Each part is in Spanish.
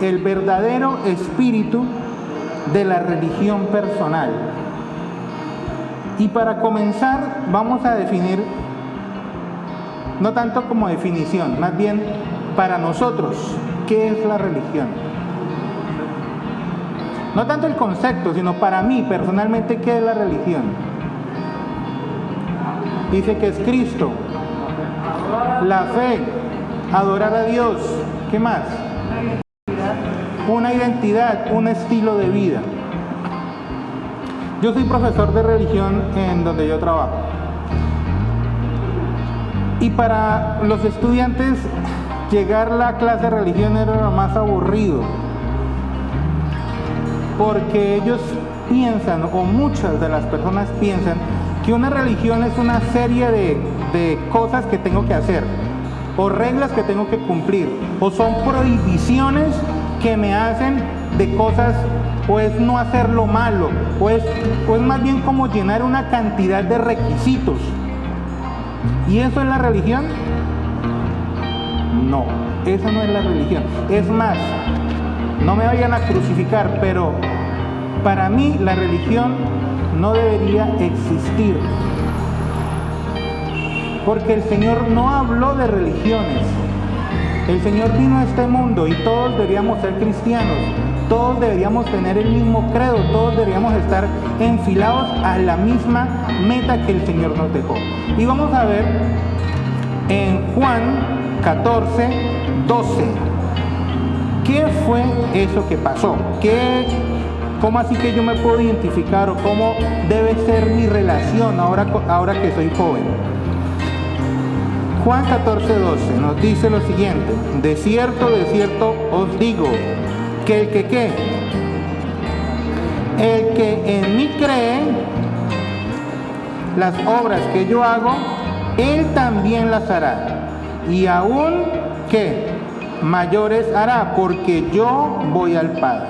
el verdadero espíritu de la religión personal. Y para comenzar vamos a definir, no tanto como definición, más bien para nosotros, ¿qué es la religión? No tanto el concepto, sino para mí personalmente, ¿qué es la religión? Dice que es Cristo, la fe, adorar a Dios, ¿qué más? Una identidad, un estilo de vida. Yo soy profesor de religión en donde yo trabajo. Y para los estudiantes, llegar a la clase de religión era lo más aburrido. Porque ellos piensan, o muchas de las personas piensan, que una religión es una serie de cosas que tengo que hacer, o reglas que tengo que cumplir, o son prohibiciones que me hacen de cosas, o es no hacer lo malo, o es más bien como llenar una cantidad de requisitos. ¿Y eso es la religión? No, eso no es la religión. Es más, no me vayan a crucificar, pero para mí la religión no debería existir. Porque el Señor no habló de religiones. El Señor vino a este mundo y todos deberíamos ser cristianos. Todos deberíamos tener el mismo credo. Todos deberíamos estar enfilados a la misma meta que el Señor nos dejó. Y vamos a ver en Juan 14, 12. ¿Qué fue eso que pasó? ¿Cómo así que yo me puedo identificar o cómo debe ser mi relación ahora que soy joven? Juan 14, 12 nos dice lo siguiente: de cierto os digo, que el que en mí cree, las obras que yo hago, él también las hará, y aún mayores hará, porque yo voy al Padre.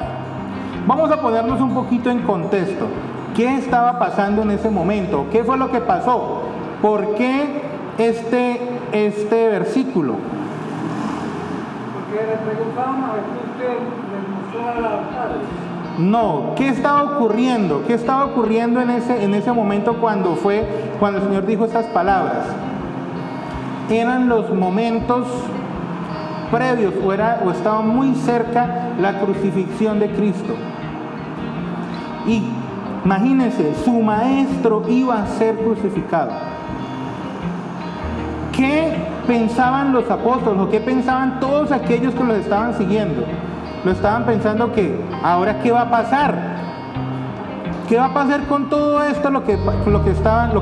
Vamos a ponernos un poquito en contexto. ¿Qué estaba pasando en ese momento? ¿Qué fue lo que pasó? ¿Por qué este versículo? Porque le preguntaban a Jesús que les mostrara la Padre. No, ¿qué estaba ocurriendo? ¿Qué estaba ocurriendo en ese momento cuando el Señor dijo estas palabras? Eran los momentos previos o estaba muy cerca la crucifixión de Cristo. Y imagínense, su maestro iba a ser crucificado. ¿Qué pensaban los apóstoles o qué pensaban todos aquellos que los estaban siguiendo? Lo estaban pensando que, ¿ahora qué va a pasar? ¿Qué va a pasar con todo esto, lo que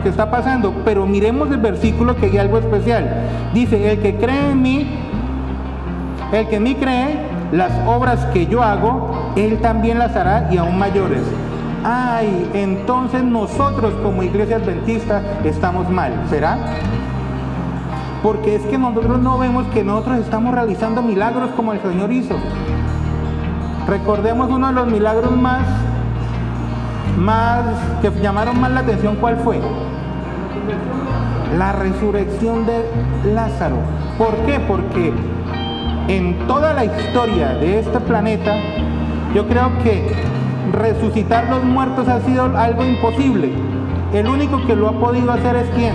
está pasando? Pero miremos el versículo, que hay algo especial. Dice: el que en mí cree, las obras que yo hago, él también las hará, y aún mayores. Ay, entonces nosotros como iglesia adventista estamos mal, ¿será? Porque es que nosotros no vemos que nosotros estamos realizando milagros como el Señor hizo. Recordemos uno de los milagros más que llamaron más la atención. ¿Cuál fue? La resurrección de Lázaro. ¿Por qué? Porque en toda la historia de este planeta, yo creo que resucitar los muertos ha sido algo imposible. El único que lo ha podido hacer es ¿quién?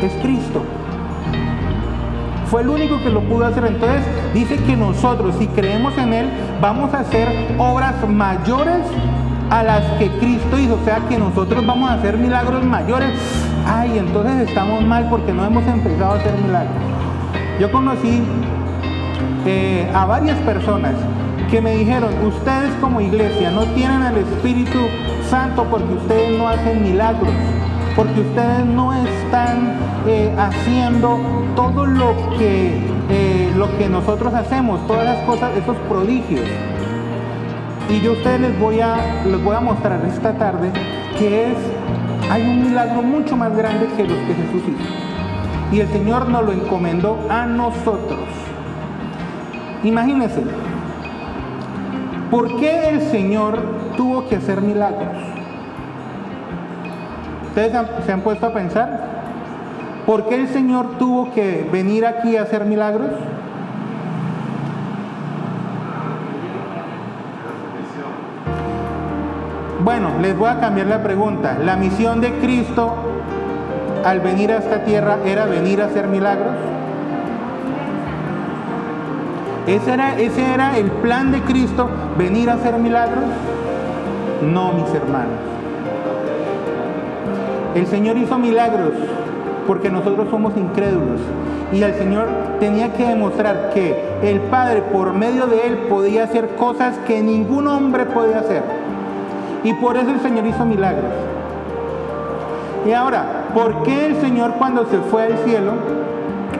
Es Cristo. Fue el único que lo pudo hacer. Entonces dice que nosotros, si creemos en Él, vamos a hacer obras mayores a las que Cristo hizo. O sea que nosotros vamos a hacer milagros mayores. Ay, entonces estamos mal porque no hemos empezado a hacer milagros. Yo conocí a varias personas que me dijeron: ustedes como iglesia no tienen el Espíritu Santo porque ustedes no hacen milagros, porque ustedes no están haciendo todo lo que nosotros hacemos, todas las cosas, esos prodigios. Y yo a ustedes les voy a mostrar esta tarde que hay un milagro mucho más grande que los que Jesús hizo. Y el Señor nos lo encomendó a nosotros. Imagínense, ¿por qué el Señor tuvo que hacer milagros? ¿Ustedes se han puesto a pensar? ¿Por qué el Señor tuvo que venir aquí a hacer milagros? Bueno, les voy a cambiar la pregunta. ¿La misión de Cristo al venir a esta tierra era venir a hacer milagros? ¿Ese era el plan de Cristo, venir a hacer milagros? No, mis hermanos. El Señor hizo milagros porque nosotros somos incrédulos. Y el Señor tenía que demostrar que el Padre, por medio de Él, podía hacer cosas que ningún hombre podía hacer. Y por eso el Señor hizo milagros. Y ahora, ¿por qué el Señor, cuando se fue al cielo,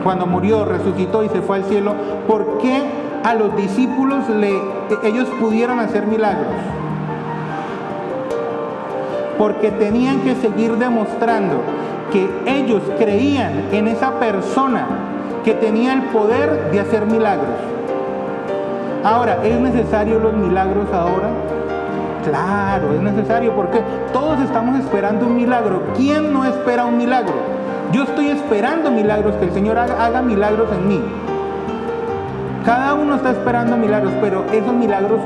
cuando murió, resucitó y se fue al cielo, por qué a los discípulos ellos pudieron hacer milagros? Porque tenían que seguir demostrando que ellos creían en esa persona que tenía el poder de hacer milagros. Ahora, ¿es necesario los milagros ahora? Claro, es necesario, porque todos estamos esperando un milagro. ¿Quién no espera un milagro? Yo estoy esperando milagros, que el Señor haga milagros en mí. Cada uno está esperando milagros, pero esos milagros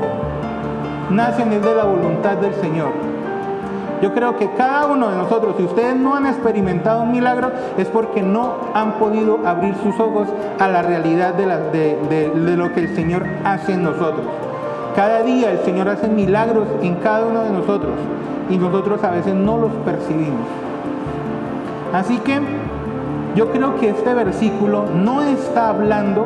nacen de la voluntad del Señor. Yo creo que cada uno de nosotros, si ustedes no han experimentado un milagro, es porque no han podido abrir sus ojos a la realidad de lo que el Señor hace en nosotros. Cada día el Señor hace milagros en cada uno de nosotros y nosotros a veces no los percibimos. Así que yo creo que este versículo no está hablando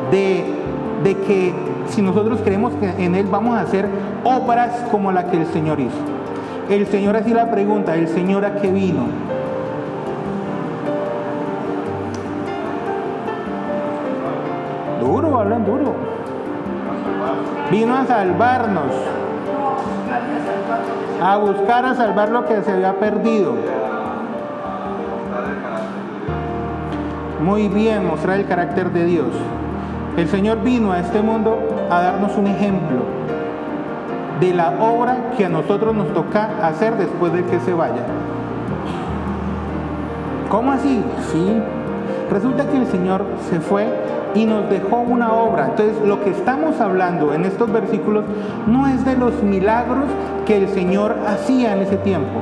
de que si nosotros creemos que en Él vamos a hacer obras como la que el Señor hizo. El Señor hacía la pregunta, ¿el Señor a qué vino? Duro, hablan duro. Vino a salvarnos, a buscar, a salvar lo que se había perdido. Muy bien, mostrar el carácter de Dios. El Señor vino a este mundo a darnos un ejemplo de la obra que a nosotros nos toca hacer después de que se vaya. ¿Cómo así? Sí. Resulta que el Señor se fue y nos dejó una obra. Entonces, lo que estamos hablando en estos versículos no es de los milagros que el Señor hacía en ese tiempo.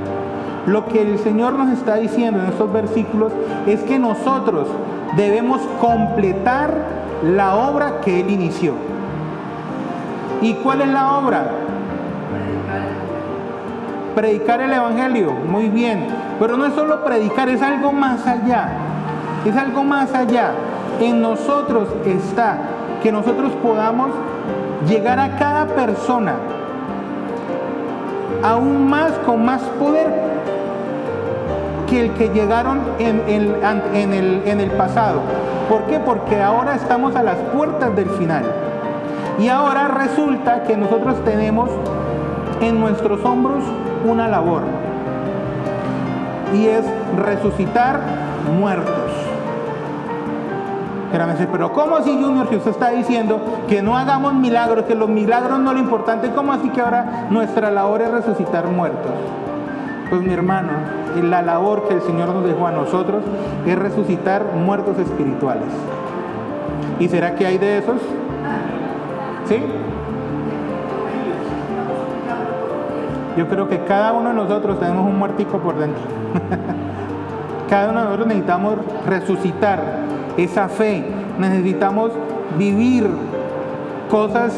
Lo que el Señor nos está diciendo en estos versículos es que nosotros debemos completar la obra que Él inició. ¿Y cuál es la obra? Predicar el Evangelio. Muy bien. Pero no es solo predicar, es algo más allá. Es algo más allá. En nosotros está que nosotros podamos llegar a cada persona aún más, con más poder que el que llegaron en el pasado. ¿Por qué? Porque ahora estamos a las puertas del final. Y ahora resulta que nosotros tenemos en nuestros hombros una labor. Y es resucitar muertos. Pero ¿cómo así, Junior, que usted está diciendo que no hagamos milagros, que los milagros no lo importante? ¿Cómo así que ahora nuestra labor es resucitar muertos? Pues mi hermano, la labor que el Señor nos dejó a nosotros es resucitar muertos espirituales. ¿Y será que hay de esos? ¿Sí? Yo creo que cada uno de nosotros tenemos un muertico por dentro. Cada uno de nosotros necesitamos resucitar esa fe. Necesitamos vivir cosas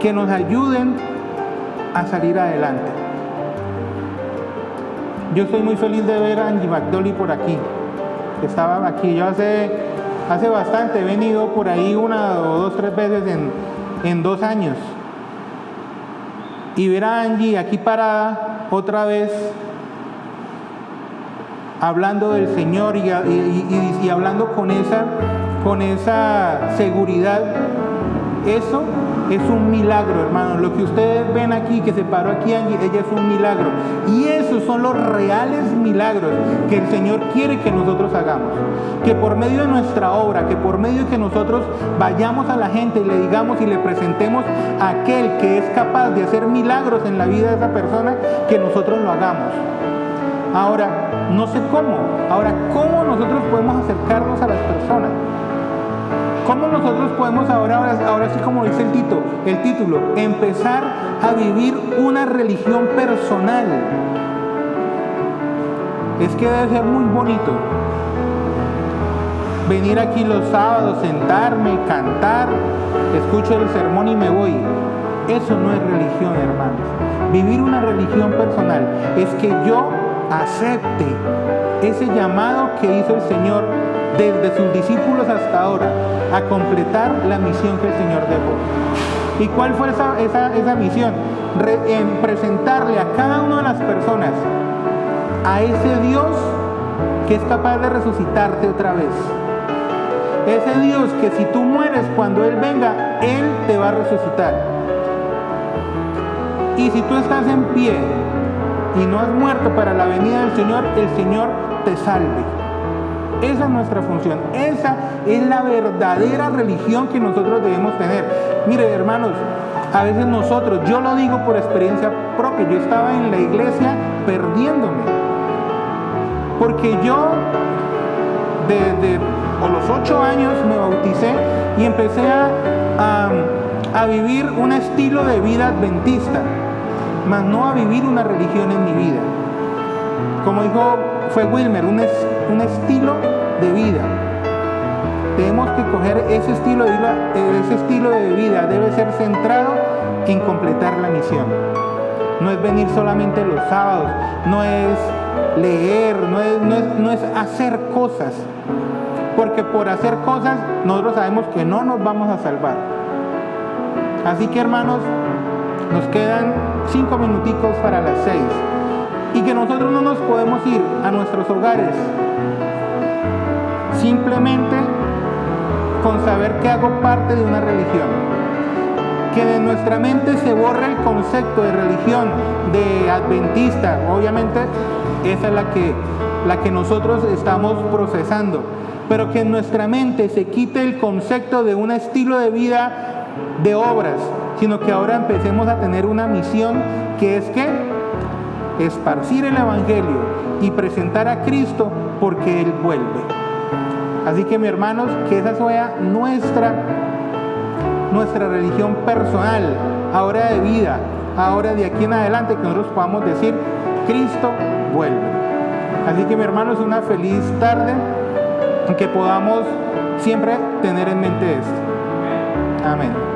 que nos ayuden a salir adelante. Yo estoy muy feliz de ver a Angie McDolly por aquí. Estaba aquí. Yo hace bastante he venido por ahí 1 o 2, 3 veces en 2 años. Y ver a Angie aquí parada otra vez, hablando del Señor y hablando con esa seguridad, eso es un milagro, hermano. Lo que ustedes ven aquí, que se paró aquí Angie, ella es un milagro. Y esos son los reales milagros que el Señor quiere que nosotros hagamos. Que por medio de nuestra obra, que por medio de que nosotros vayamos a la gente y le digamos y le presentemos a aquel que es capaz de hacer milagros en la vida de esa persona, que nosotros lo hagamos. Ahora, no sé cómo. Ahora, ¿cómo nosotros podemos acercarnos a las personas? ¿Cómo nosotros podemos ahora sí como dice el título, empezar a vivir una religión personal? Es que debe ser muy bonito venir aquí los sábados, sentarme, cantar, escucho el sermón y me voy. Eso no es religión, hermanos. Vivir una religión personal es que yo acepte ese llamado que hizo el Señor desde sus discípulos hasta ahora a completar la misión que el Señor dejó. ¿Y cuál fue esa misión? En presentarle a cada una de las personas a ese Dios que es capaz de resucitarte otra vez. Ese Dios que si tú mueres, cuando Él venga, Él te va a resucitar. Y si tú estás en pie y no has muerto para la venida del Señor, el Señor te salve. Esa es nuestra función. Esa es la verdadera religión que nosotros debemos tener. Mire, hermanos, a veces nosotros, yo lo digo por experiencia propia, yo estaba en la iglesia perdiéndome. Porque yo, desde los 8 años me bauticé y empecé a vivir un estilo de vida adventista, mas no a vivir una religión en mi vida. Como dijo fue Wilmer, un estilo de vida. Tenemos que coger ese estilo de vida debe ser centrado en completar la misión. No es venir solamente los sábados, no es leer, no es hacer cosas, porque por hacer cosas nosotros sabemos que no nos vamos a salvar. Así que, hermanos, nos quedan 5 minuticos para las 6 y que nosotros no nos podemos ir a nuestros hogares simplemente con saber que hago parte de una religión. Que de nuestra mente se borre el concepto de religión, de adventista. Obviamente esa es la que nosotros estamos procesando, pero que en nuestra mente se quite el concepto de un estilo de vida de obras, sino que ahora empecemos a tener una misión que es que esparcir el evangelio y presentar a Cristo porque Él vuelve. Así que, mis hermanos, que esa sea nuestra religión personal, ahora de vida, ahora de aquí en adelante, que nosotros podamos decir, Cristo vuelve. Así que, mis hermanos, una feliz tarde, que podamos siempre tener en mente esto. Amén.